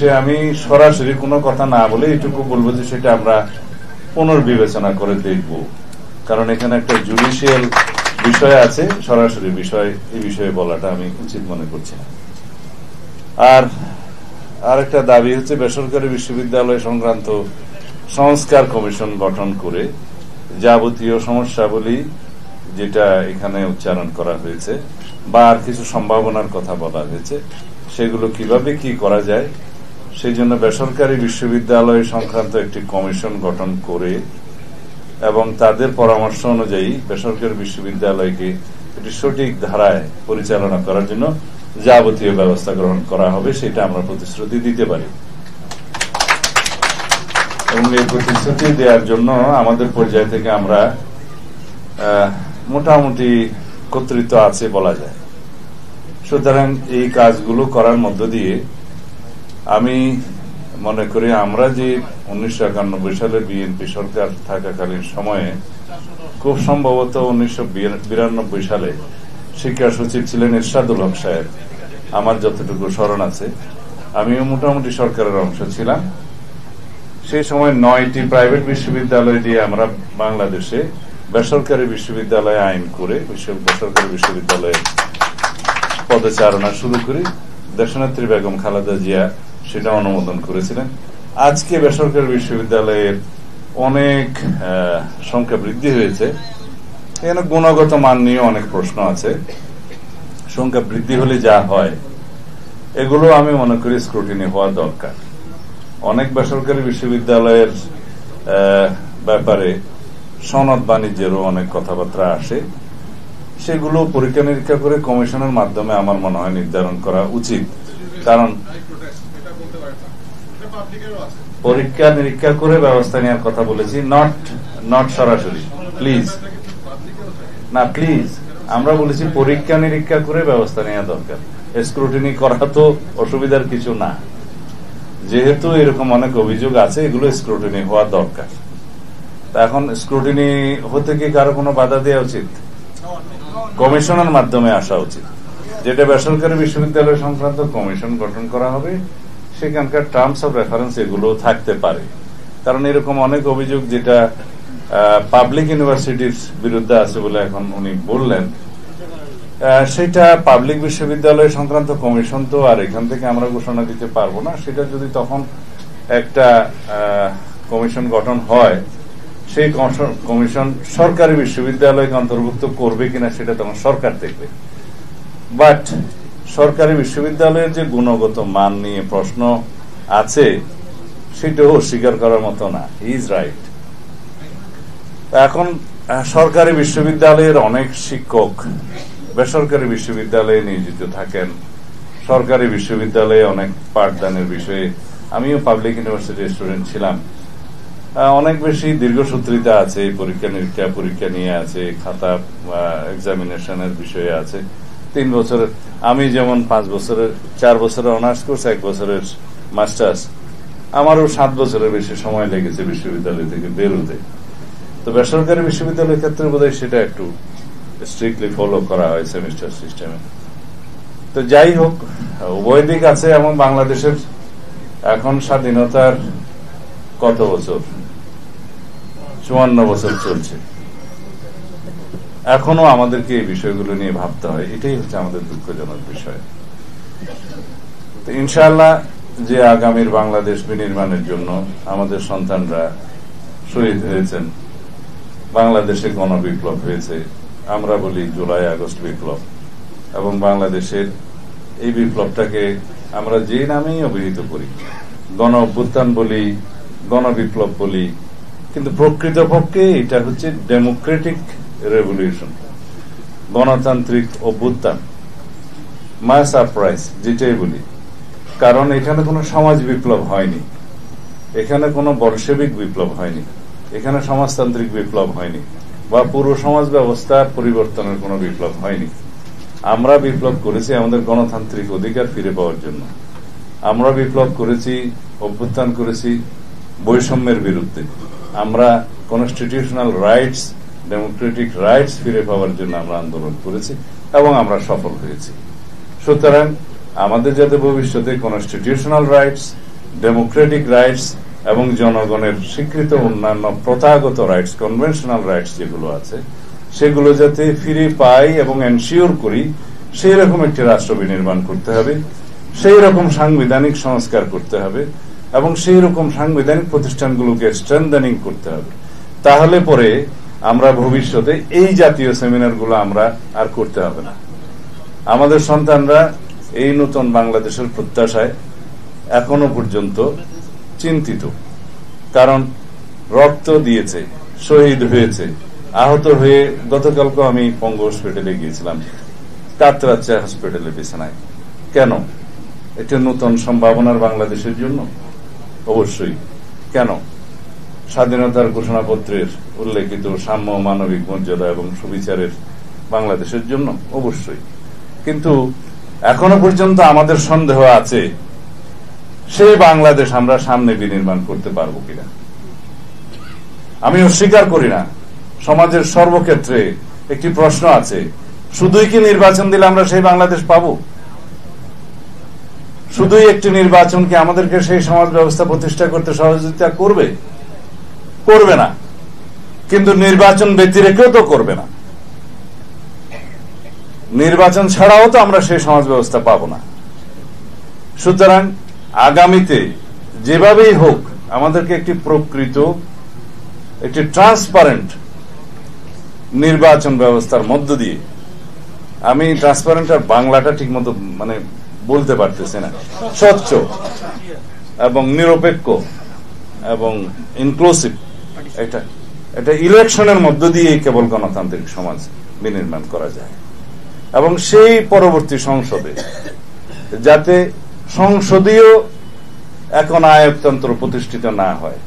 বিষয়ে আমি সরাসরি কোনো কথা না বলে এটুকু বলবো যে সেটা আমরা পুনর্বিবেচনা করে দেখব, কারণ এখানে একটা জুডিশিয়াল বিষয় আছে, সরাসরি এই বিষয়ে বলাটা আমি উচিত মনে করছি না। আর একটা দাবি হচ্ছে বেসরকারি বিশ্ববিদ্যালয় সংক্রান্ত সংস্কার কমিশন গঠন করে যাবতীয় সমস্যাবলী যেটা এখানে উচ্চারণ করা হয়েছে বা আর কিছু সম্ভাবনার কথা বলা হয়েছে সেগুলো কিভাবে কি করা যায় সেই জন্য বেসরকারি বিশ্ববিদ্যালয় সংক্রান্ত একটি কমিশন গঠন করে এবং তাদের পরামর্শ অনুযায়ী বেসরকারি বিশ্ববিদ্যালয়কে একটি সঠিক ধারায় পরিচালনা করার জন্য যাবতীয় ব্যবস্থা গ্রহণ করা হবে, সেটা আমরা প্রতিশ্রুতি দিতে পারি। এবং এই প্রতিশ্রুতি দেওয়ার জন্য আমাদের পর্যায় থেকে আমরা মোটামুটি কর্তৃত্ব আছে বলা যায়। সুতরাং এই কাজগুলো করার মধ্য দিয়ে আমি মনে করি আমরা যে 1991 সালে বিএনপি সরকার থাকাকালীন সময়ে খুব সম্ভবত 1992 সালে শিক্ষা সচিব ছিলেন এরশাদুল হক সাহেব, আমার যতটুকু স্মরণ আছে, আমিও মোটামুটি সরকারের অংশ ছিলাম। সেই সময় 9টি প্রাইভেট বিশ্ববিদ্যালয় দিয়ে আমরা বাংলাদেশে বেসরকারি বিশ্ববিদ্যালয় আইন করে বেসরকারি বিশ্ববিদ্যালয়ে পদচারণা শুরু করি। দেশনেত্রী বেগম খালেদা জিয়া সেটা অনুমোদন করেছিলেন। আজকে বেসরকারি বিশ্ববিদ্যালয়ের অনেক সংখ্যা বৃদ্ধি হয়েছে। এখানে গুণগত মান নিয়ে অনেক প্রশ্ন আছে। সংখ্যা বৃদ্ধি হলে যা হয় এগুলো আমি মনে করি স্ক্রুটিনি হওয়া দরকার। অনেক বেসরকারি বিশ্ববিদ্যালয়ের ব্যাপারে সনদ বাণিজ্যেরও অনেক কথাবার্তা আসে, সেগুলো পরীক্ষা নিরীক্ষা করে কমিশনের মাধ্যমে আমার মনে হয় নির্ধারণ করা উচিত। কারণ পরীক্ষা নিরীক্ষা করে ব্যবস্থা নেওয়ার কথা বলেছি, নট সরাসরি। প্লিজ আমরা বলেছি পরীক্ষা নিরীক্ষা করে ব্যবস্থা নেওয়া দরকার। স্ক্রুটিনি করা তো অসুবিধার কিছু না, যেহেতু এরকম অনেক অভিযোগ আছে, এগুলো স্ক্রুটিনি হওয়া দরকার। এখন স্ক্রুটিনি হতে কি কারো কোনো বাধা দেওয়া উচিত? কমিশনের মাধ্যমে আসা উচিত। যেটা বেসরকারি বিশ্ববিদ্যালয় সংক্রান্ত কমিশন গঠন করা হবে, সেখানকার টার্মস অফ রেফারেন্স এগুলো থাকতে পারে। কারণ এরকম অনেক অভিযোগ যেটা পাবলিক ইউনিভার্সিটির বিরুদ্ধে আছে বলে এখন উনি বললেন, সেটা পাবলিক বিশ্ববিদ্যালয় সংক্রান্ত কমিশন তো আর এখান থেকে আমরা ঘোষণা দিতে পারবো না। সেটা যদি তখন একটা কমিশন গঠন হয়, সেই কমিশন সরকারি বিশ্ববিদ্যালয়কে অন্তর্ভুক্ত করবে কিনা সেটা তখন সরকার দেখবে। বাট সরকারি বিশ্ববিদ্যালয়ের যে গুণগত মান নিয়ে প্রশ্ন আছে সেটাও অস্বীকার করার মতো না। Is right. এখন সরকারি বিশ্ববিদ্যালয়ের অনেক শিক্ষক বেসরকারি বিশ্ববিদ্যালয়ে নিয়োজিত থাকেন। সরকারি বিশ্ববিদ্যালয়ে অনেক পাঠদানের বিষয়ে, আমিও পাবলিক ইউনিভার্সিটির স্টুডেন্ট ছিলাম, অনেক বেশি দীর্ঘসূত্রিতা আছে, পরীক্ষা নিয়ে আছে, খাতা এক্সামিনেশনের বিষয়ে আছে। 3 বছরের, আমি যেমন 4 বছরের অনার্স কোর্স, 1 বছরের মাস্টার্স, আমারও 7 বছরের বেশি সময় লেগেছে বিশ্ববিদ্যালয় থেকে বেরোতে। তো বেসরকারি বিশ্ববিদ্যালয়ের ক্ষেত্রে বোধহয় সেটা একটু স্ট্রিক্টলি ফলো করা হয় সেমিস্টার সিস্টেমে। তো যাই হোক, উভয় দিক আছে। এবং বাংলাদেশের এখন স্বাধীনতার কত বছর? 54 বছর চলছে। এখনো আমাদেরকে এই বিষয়গুলো নিয়ে ভাবতে হয়, এটাই হচ্ছে আমাদের দুঃখজনক বিষয়। তো ইনশাআল্লাহ যে আগামীর বাংলাদেশ বিনির্মাণের জন্য আমাদের সন্তানরা শহীদ হয়েছেন, বাংলাদেশে গণবিপ্লব হয়েছে, আমরা বলি জুলাই আগস্ট বিপ্লব, এবং বাংলাদেশের এই বিপ্লবটাকে আমরা যে নামেই অভিহিত করি, গণ অভ্যুত্থান বলি, গণবিপ্লব বলি, কিন্তু প্রকৃতপক্ষে এটা হচ্ছে ডেমোক্রেটিক রেভলিউশন, গণতান্ত্রিক অভ্যুত্থান। মাই সারপ্রাইজ যেটাই বলি, কারণ এখানে কোনো সমাজ বিপ্লব হয়নি, এখানে কোনো বলশেবিক বিপ্লব হয়নি, এখানে সমাজতান্ত্রিক বিপ্লব হয়নি, বা পুরো সমাজ ব্যবস্থার পরিবর্তনের কোনো বিপ্লব হয়নি। আমরা বিপ্লব করেছি আমাদের গণতান্ত্রিক অধিকার ফিরে পাওয়ার জন্য। আমরা বিপ্লব করেছি, অভ্যুত্থান করেছি বৈষম্যের বিরুদ্ধে। আমরা কনস্টিটিউশনাল রাইটস, ডেমোক্রেটিক রাইটস ফিরে পাওয়ার জন্য আমরা আন্দোলন করেছি এবং আমরা সফল হয়েছি। সুতরাং আমাদের যাতে ভবিষ্যতে কনস্টিটিউশনাল রাইটস, ডেমোক্রেটিক রাইটস এবং জনগণের স্বীকৃত অন্যান্য প্রথাগত রাইটস, কনভেনশনাল রাইটস যেগুলো আছে, সেগুলো যাতে ফিরে পাই এবং এনশিওর করি, সেই রকম একটি রাষ্ট্র বিনির্মাণ করতে হবে, সেই রকম সাংবিধানিক সংস্কার করতে হবে এবং সেই রকম সাংবিধানিক প্রতিষ্ঠানগুলোকে স্ট্রেংথেনিং করতে হবে। তাহলে পরে আমরা ভবিষ্যতে এই জাতীয় সেমিনারগুলো আমরা আর করতে হবে না। আমাদের সন্তানরা এই নতুন বাংলাদেশের প্রত্যাশায় এখনো পর্যন্ত চিন্তিত, কারণ রক্ত দিয়েছে, শহীদ হয়েছে, আহত হয়ে গতকালকে আমি পঙ্গু হসপিটালে গিয়েছিলাম, কাতরাচ্চা হসপিটালে বিছানায়। কেন? এটা নতুন সম্ভাবনার বাংলাদেশের জন্য? অবশ্যই। কেন? স্বাধীনতার ঘোষণাপত্রের উল্লেখিত সাম্য, মানবিক মর্যাদা এবং সুবিচারের বাংলাদেশের জন্য? অবশ্যই। কিন্তু এখনো পর্যন্ত আমাদের সন্দেহ আছে সেই বাংলাদেশ আমরা সামনে বিনির্মাণ করতে পারবো কিনা। আমি অস্বীকার করি না, সমাজের সর্বক্ষেত্রে একটি প্রশ্ন আছে, শুধুই কি নির্বাচন দিলে আমরা সেই বাংলাদেশ পাবো? শুধুই একটি নির্বাচন কি আমাদেরকে সেই সমাজ ব্যবস্থা প্রতিষ্ঠা করতে সহযোগিতা করবে? করবে না। কিন্তু নির্বাচন ব্যতিরেকেও তো করবে না। নির্বাচন ছাড়াও তো আমরা সেই সমাজ ব্যবস্থা পাবো না। সুতরাং আগামীতে যেভাবেই হোক আমাদেরকে একটি প্রকৃত, একটি ট্রান্সপারেন্ট নির্বাচন ব্যবস্থার মধ্য দিয়ে, আমি ট্রান্সপারেন্ট আর বাংলাটা ঠিক মতো বলতে পারতেছি না, স্বচ্ছ এবং নিরপেক্ষ এবং ইনক্লুসিভ এটা ইলেকশনের মধ্য দিয়ে কেবল গণতান্ত্রিক সমাজ বিনির্মাণ করা যায়। এবং সেই পরবর্তী সংসদে যাতে সংসদীয় এখন আয়তন্ত্র প্রতিষ্ঠিত না হয়,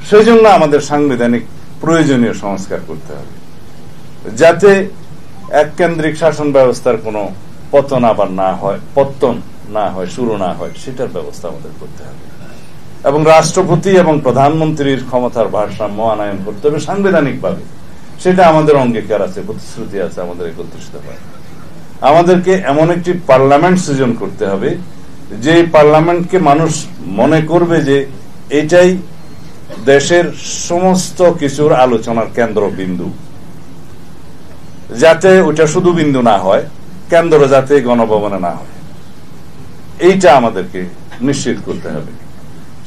সেজন্য আমাদের সাংবিধানিক প্রয়োজনীয় সংস্কার করতে হবে, যাতে এককেন্দ্রিক শাসন ব্যবস্থার কোনো পতন আবার না হয়, পত্তন না হয়, শুরু না হয়, সেটার ব্যবস্থা আমাদের করতে হবে। এবং রাষ্ট্রপতি এবং প্রধানমন্ত্রীর ক্ষমতার ভারসাম্য আনয়ন করতে হবে সাংবিধানিকভাবে। সেটা আমাদের অঙ্গীকার আছে, প্রতিশ্রুতি আছে, আমাদের একত্রিত হয়। আমাদেরকে এমন একটি পার্লামেন্ট সৃজন করতে হবে যে পার্লামেন্টকে মানুষ মনে করবে যে এটাই দেশের সমস্ত কিছুর আলোচনার কেন্দ্রবিন্দু, যাতে ওটা শুধু বিন্দু না হয়, কেন্দ্র যাতে গণভবনে না হয়, এইটা আমাদেরকে নিশ্চিত করতে হবে।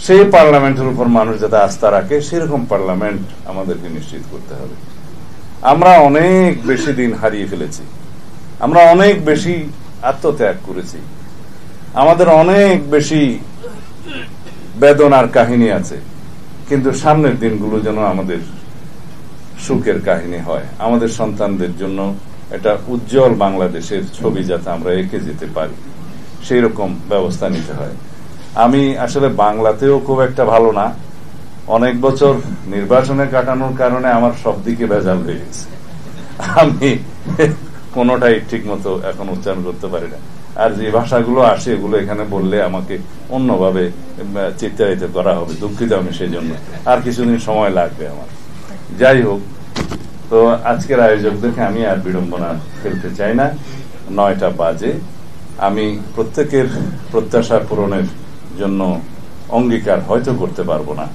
সেই পার্লামেন্টের উপর মানুষ যাতে আস্থা রাখে, সেরকম পার্লামেন্ট আমাদেরকে নিশ্চিত করতে হবে। আমরা অনেক বেশি দিন হারিয়ে ফেলেছি, আমরা অনেক বেশি আত্মত্যাগ করেছি, আমাদের অনেক বেশি বেদনার কাহিনী আছে, কিন্তু সামনের দিনগুলো যেন আমাদের সুখের কাহিনী হয়, আমাদের সন্তানদের জন্য এটা উজ্জ্বল বাংলাদেশের ছবি যাতে আমরা এঁকে যেতে পারি, সেই রকম ব্যবস্থা নিতে হয়। আমি আসলে বাংলাতেও খুব একটা ভালো না, অনেক বছর নির্বাচনে কাটানোর কারণে আমার সব দিকে ভেজাল হয়ে গেছে, আমি কোনোটাই ঠিক মতো এখন উচ্চারণ করতে পারি না। আর যে ভাষাগুলো আসে এগুলো এখানে বললে আমাকে অন্যভাবে চিত্রায়িত করা হবে, দুঃখিত আমি সেই জন্য, আর কিছুদিন সময় লাগবে আমার। যাই হোক, তো আজকের আয়োজকদেরকে আমি আর বিড়ম্বনা ফেলতে চাই না, 9টা বাজে। আমি প্রত্যেকের প্রত্যাশা পূরণের জন্য অঙ্গীকার হয়তো করতে পারবো না,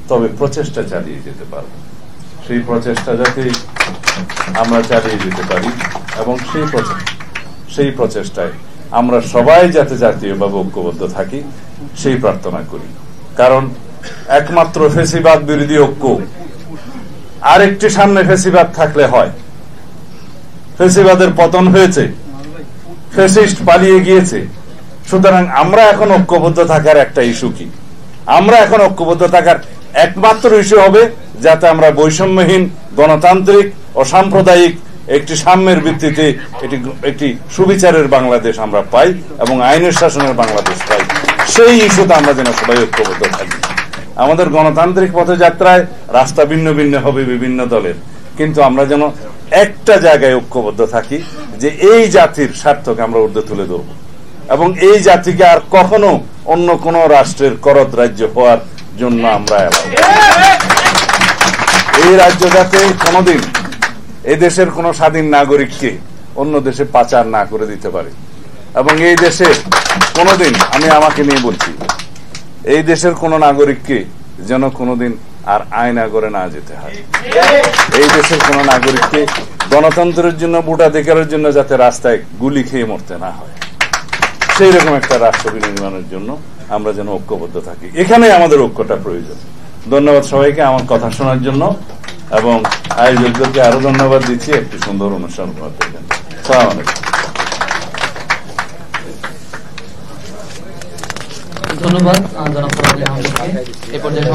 তবে প্রচেষ্টা চালিয়ে যেতে পারবো। সেই প্রচেষ্টা যাতে আমরা চালিয়ে যেতে পারি এবং সেই প্রচেষ্টায় আমরা সবাই যাতে জাতীয়ভাবে ঐক্যবদ্ধ থাকি, সেই প্রার্থনা করি। কারণ একমাত্র ফ্যাসিবাদ বিরোধী ঐক্য, আরেকটি সামনে ফ্যাসিবাদ থাকলে হয়। ফ্যাসিবাদের পতন হয়েছে, ফ্যাসিস্ট পালিয়ে গিয়েছে, সুতরাং আমরা এখন ঐক্যবদ্ধ থাকার একটা ইস্যু কি? আমরা এখন ঐক্যবদ্ধ থাকার একমাত্র ইস্যু হবে যাতে আমরা বৈষম্যহীন, গণতান্ত্রিক ও সাম্প্রদায়িক একটি সাম্যের ভিত্তিতে একটি সুবিচারের বাংলাদেশ আমরা পাই এবং আইনের শাসনের বাংলাদেশ পাই। সেই ইস্যুতে আমরা যেন সবাই ঐক্যবদ্ধ থাকি। আমাদের গণতান্ত্রিক পথযাত্রায় রাস্তা ভিন্ন ভিন্ন হবে বিভিন্ন দলের, কিন্তু আমরা যেন একটা জায়গায় ঐক্যবদ্ধ থাকি যে এই জাতির স্বার্থকে আমরা ঊর্ধ্বে তুলে ধরব এবং এই জাতিকে আর কখনো অন্য কোন রাষ্ট্রের করদ রাজ্য হওয়ার জন্য আমরা এই রাজ্য যাতে কোনদিন এই দেশের কোন স্বাধীন নাগরিককে অন্য দেশে পাচার না করে দিতে পারে এবং এই দেশে কোনদিন, আমি আমাকে নিয়ে বলছি, এই দেশের কোন নাগরিককে যেন কোনোদিন আর আয়না করে না যেতে হয়, এই দেশের কোন নাগরিককে গণতন্ত্রের জন্য ভোটাধিকারের জন্য যাতে রাস্তায় গুলি খেয়ে মরতে না হয়, সেই রকম একটা রাষ্ট্র বিনির্মাণের জন্য আমরা যেন ঐক্যবদ্ধ থাকি। এখানে আমাদের ঐক্যটা প্রয়োজন। ধন্যবাদ সবাইকে আমার কথা শোনার জন্য, এবং আয়োজকদেরকে আরো ধন্যবাদ দিচ্ছি একটি সুন্দর অনুষ্ঠান করার জন্য। আসসালামু আলাইকুম। ধন্যবাদ জনাব ফরাদ আহমদকে। এই পর্যায়ে